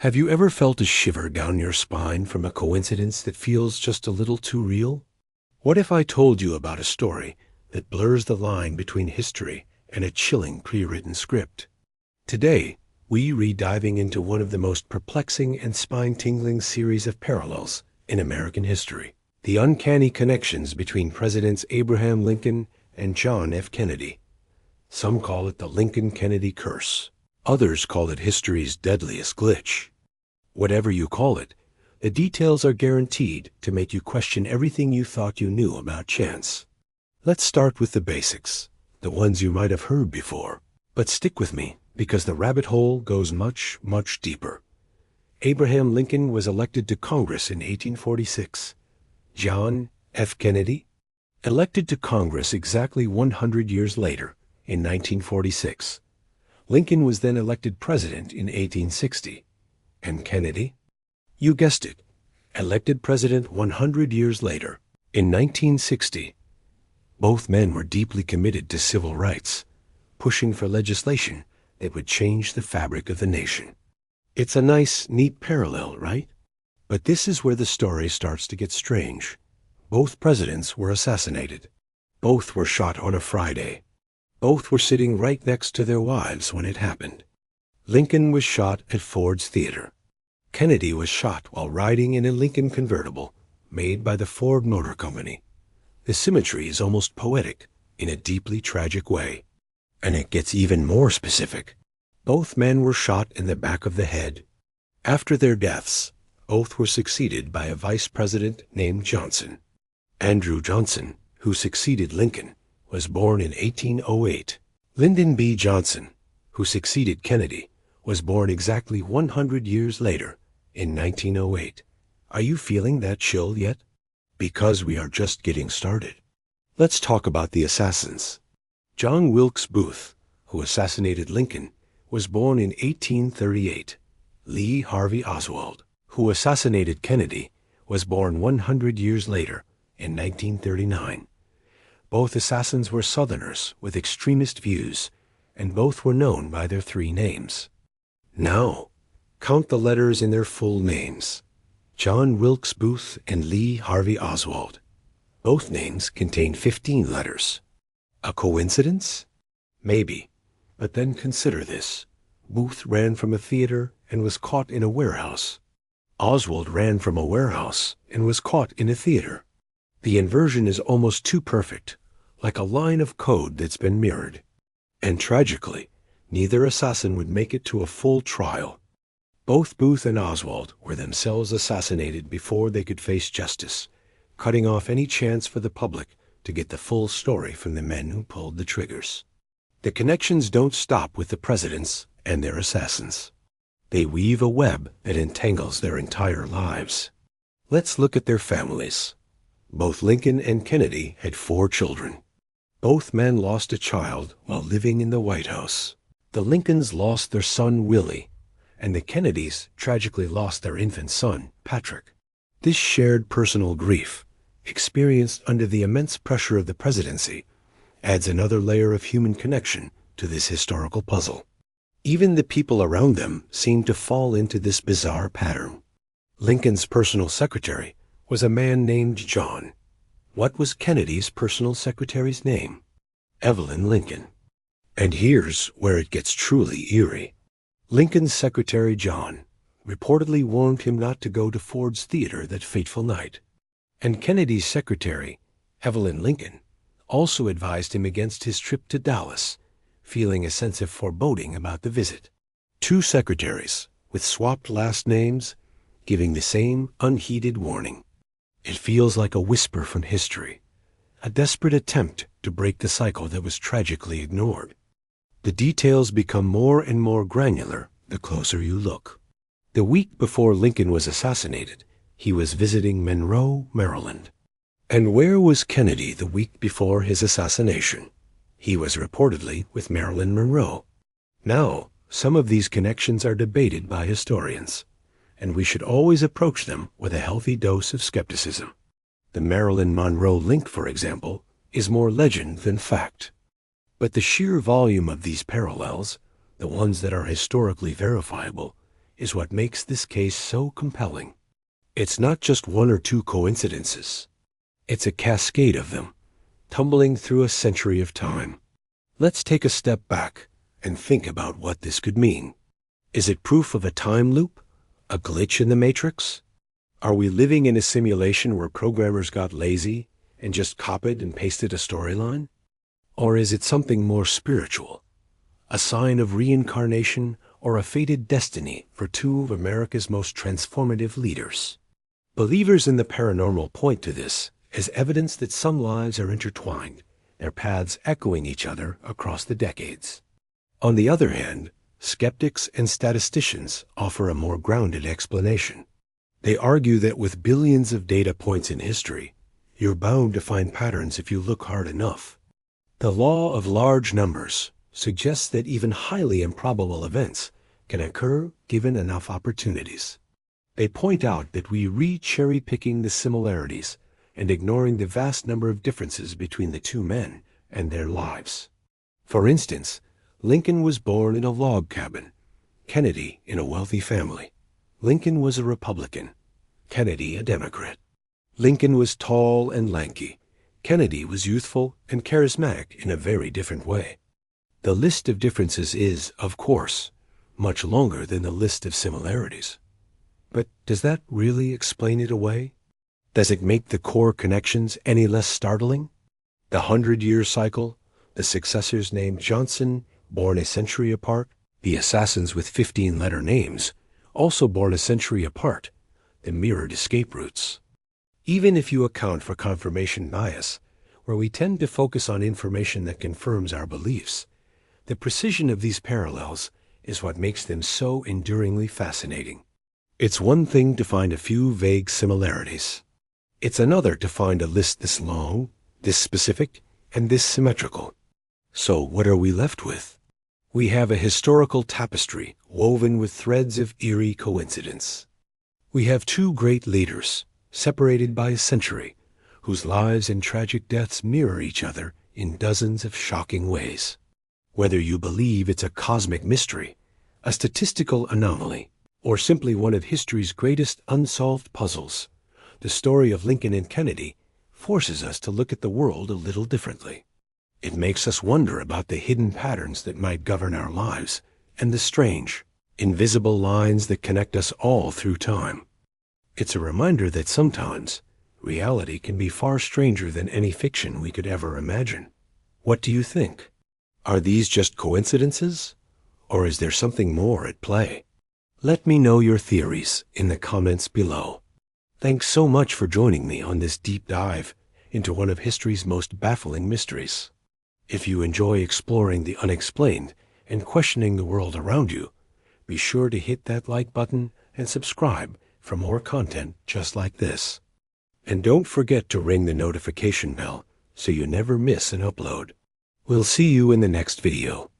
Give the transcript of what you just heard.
Have you ever felt a shiver down your spine from a coincidence that feels just a little too real? What if I told you about a story that blurs the line between history and a chilling pre-written script? Today, we re-diving into one of the most perplexing and spine-tingling series of parallels in American history. The uncanny connections between Presidents Abraham Lincoln and John F. Kennedy. Some call it the Lincoln-Kennedy curse. Others call it history's deadliest glitch. Whatever you call it, the details are guaranteed to make you question everything you thought you knew about chance. Let's start with the basics, the ones you might have heard before. But stick with me, because the rabbit hole goes much, much deeper. Abraham Lincoln was elected to Congress in 1846. John F. Kennedy, elected to Congress exactly 100 years later, in 1946. Lincoln was then elected president in 1860. And Kennedy? You guessed it, elected president 100 years later, in 1960. Both men were deeply committed to civil rights, pushing for legislation that would change the fabric of the nation. It's a nice, neat parallel, right? But this is where the story starts to get strange. Both presidents were assassinated. Both were shot on a Friday. Both were sitting right next to their wives when it happened. Lincoln was shot at Ford's Theater. Kennedy was shot while riding in a Lincoln convertible made by the Ford Motor Company. The symmetry is almost poetic in a deeply tragic way. And it gets even more specific. Both men were shot in the back of the head. After their deaths, both were succeeded by a vice president named Johnson. Andrew Johnson, who succeeded Lincoln, was born in 1808. Lyndon B. Johnson, who succeeded Kennedy, was born exactly 100 years later, in 1908. Are you feeling that chill yet? Because we are just getting started. Let's talk about the assassins. John Wilkes Booth, who assassinated Lincoln, was born in 1838. Lee Harvey Oswald, who assassinated Kennedy, was born 100 years later, in 1939. Both assassins were Southerners with extremist views, and both were known by their three names. Now, count the letters in their full names. John Wilkes Booth and Lee Harvey Oswald. Both names contain 15 letters. A coincidence? Maybe. But then consider this. Booth ran from a theater and was caught in a warehouse. Oswald ran from a warehouse and was caught in a theater. The inversion is almost too perfect, like a line of code that's been mirrored. And tragically, neither assassin would make it to a full trial. Both Booth and Oswald were themselves assassinated before they could face justice, cutting off any chance for the public to get the full story from the men who pulled the triggers. The connections don't stop with the presidents and their assassins. They weave a web that entangles their entire lives. Let's look at their families. Both Lincoln and Kennedy had 4 children. Both men lost a child while living in the White House. The Lincolns lost their son Willie, and the Kennedys tragically lost their infant son, Patrick. This shared personal grief, experienced under the immense pressure of the presidency, adds another layer of human connection to this historical puzzle. Even the people around them seem to fall into this bizarre pattern. Lincoln's personal secretary was a man named John. What was Kennedy's personal secretary's name? Evelyn Lincoln. And here's where it gets truly eerie. Lincoln's secretary John reportedly warned him not to go to Ford's Theater that fateful night. And Kennedy's secretary, Evelyn Lincoln, also advised him against his trip to Dallas, feeling a sense of foreboding about the visit. 2 secretaries, with swapped last names, giving the same unheeded warning. It feels like a whisper from history, a desperate attempt to break the cycle that was tragically ignored. The details become more and more granular the closer you look. The week before Lincoln was assassinated, he was visiting Monroe, Maryland. And where was Kennedy the week before his assassination? He was reportedly with Marilyn Monroe. Now, some of these connections are debated by historians, and we should always approach them with a healthy dose of skepticism. The Marilyn Monroe link, for example, is more legend than fact. But the sheer volume of these parallels, the ones that are historically verifiable, is what makes this case so compelling. It's not just one or two coincidences. It's a cascade of them, tumbling through a century of time. Let's take a step back and think about what this could mean. Is it proof of a time loop? A glitch in the matrix? Are we living in a simulation where programmers got lazy and just copied and pasted a storyline? Or is it something more spiritual? A sign of reincarnation or a fated destiny for two of America's most transformative leaders? Believers in the paranormal point to this as evidence that some lives are intertwined, their paths echoing each other across the decades. On the other hand, skeptics and statisticians offer a more grounded explanation. They argue that with billions of data points in history, you're bound to find patterns if you look hard enough. The law of large numbers suggests that even highly improbable events can occur given enough opportunities. They point out that we cherry-picking the similarities and ignoring the vast number of differences between the two men and their lives. For instance, Lincoln was born in a log cabin, Kennedy in a wealthy family. Lincoln was a Republican, Kennedy a Democrat. Lincoln was tall and lanky. Kennedy was youthful and charismatic in a very different way. The list of differences is, of course, much longer than the list of similarities. But does that really explain it away? Does it make the core connections any less startling? The 100-year cycle, the successors named Johnson, born a century apart, the assassins with 15-letter names, also born a century apart, the mirrored escape routes. Even if you account for confirmation bias, where we tend to focus on information that confirms our beliefs, the precision of these parallels is what makes them so enduringly fascinating. It's one thing to find a few vague similarities. It's another to find a list this long, this specific, and this symmetrical. So what are we left with? We have a historical tapestry woven with threads of eerie coincidence. We have two great leaders, separated by a century, whose lives and tragic deaths mirror each other in dozens of shocking ways. Whether you believe it's a cosmic mystery, a statistical anomaly, or simply one of history's greatest unsolved puzzles, the story of Lincoln and Kennedy forces us to look at the world a little differently. It makes us wonder about the hidden patterns that might govern our lives and the strange, invisible lines that connect us all through time. It's a reminder that sometimes reality can be far stranger than any fiction we could ever imagine. What do you think? Are these just coincidences? Or is there something more at play? Let me know your theories in the comments below. Thanks so much for joining me on this deep dive into one of history's most baffling mysteries. If you enjoy exploring the unexplained and questioning the world around you, be sure to hit that like button and subscribe for more content just like this. And don't forget to ring the notification bell so you never miss an upload. We'll see you in the next video.